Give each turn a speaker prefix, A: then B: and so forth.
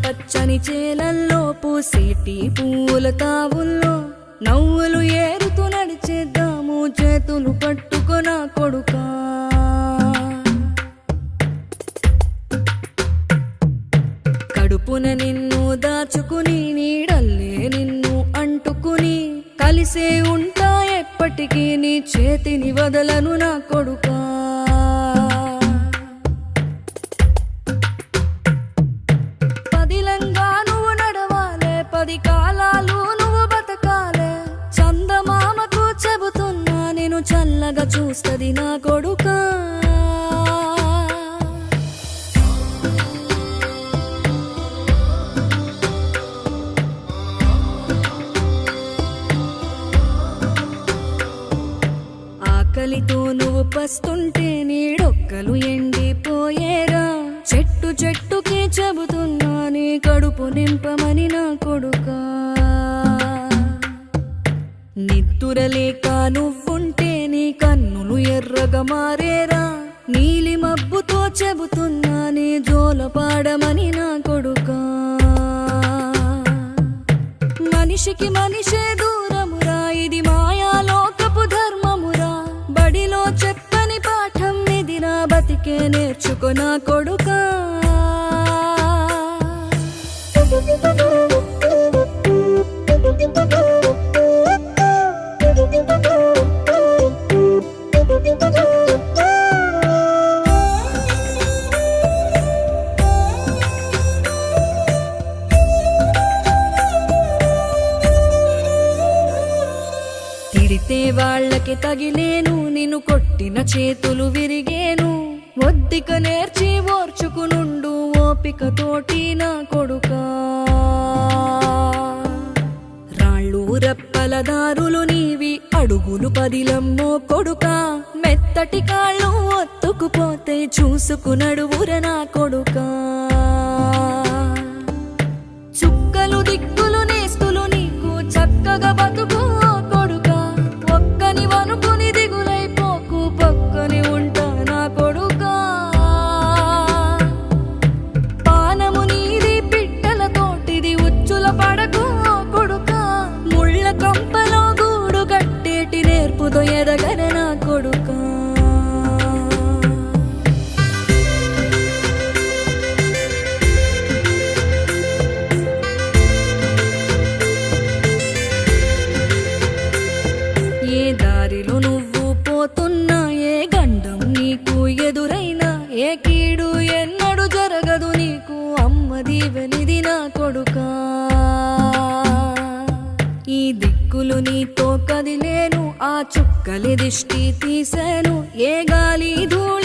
A: పచ్చని చేలల్లో పూసేటి పూల తావుల్లో నవ్వులు ఏరుతూ నడిచేద్దాము చేతులు పట్టుకొన కొడుకా. కడుపున నిన్ను దాచుకుని నీడల్లే నిన్ను అంటుకుని కలిసే ఉంటా ఎప్పటికీ నీ చేతిని వదలను నా కొడుకా. పదిలంగా నువ్వు నడవాలే, 10 కాలాలు నువ్వు బతకాలే. చందమామకు చెబుతున్నా నేను చల్లగా చూస్తది నా కొడుకా. ఆకలితో నువ్వు పస్తుంటే నీడొక్కలు ఎండిపోయేరా. చెట్టు చెట్టుకే చెబుతున్నా నీ కడుపు నింపమని నా కొడుకా. నిద్దురలేక నువ్వుంటే నీ కన్నులు ఎర్రగా మారేరా. నీలి మబ్బుతో చెబుతున్నా నీ జోల పాడమని నా కొడుకా. మనిషికి మనిషే దూరమురా, ఇది మాయాలోకపు ధర్మమురా. బడిలో చెప్పని పాఠం ఇదిరా, బతికే నేర్చుకో నా కొడుకా. తిడితే వాళ్ళకి తగిలేను, నిన్ను కొట్టిన చేతులు విరిగేను. ఒద్దిక నేర్చి ఓర్చుకునుండు ఓపిక తోటి నా కొడుకా. రాళ్ళు రప్పల దారులు నీవి, అడుగులు 10 లమ్మో కొడుకా. మెత్తటి కాళ్ళు ఒత్తుకుపోతే చూసుకునడువుర నా కొడుకా. చుక్కలు దిక్కులు నేస్తులు నీకు చక్కగా బతుకు కొడుకా. ఒక్కని వనుకుని దిగులైపోకు, పక్కని ఉంటా నా కొడుకా. పానము నీది పిట్టల తోటిది, ఉచ్చుల పడకు కొడుకా. ముళ్ళ కంపలో గూడు కట్టేటి నేర్పుతో ఎదగర నా కొడుకా. ఏ దారిలో నువ్వు పోతున్నా, ఏ గండం నీకు ఎదురైనా, ఏ కీడు ఎన్నడు జరగదు నీకు అమ్మ దీవెనిది నా కొడుకా. ఈ దిక్కులు నీతో కదిలేను, ఆ చుక్కలి దిష్టి తీసేను. ఏ గాలి ధూళి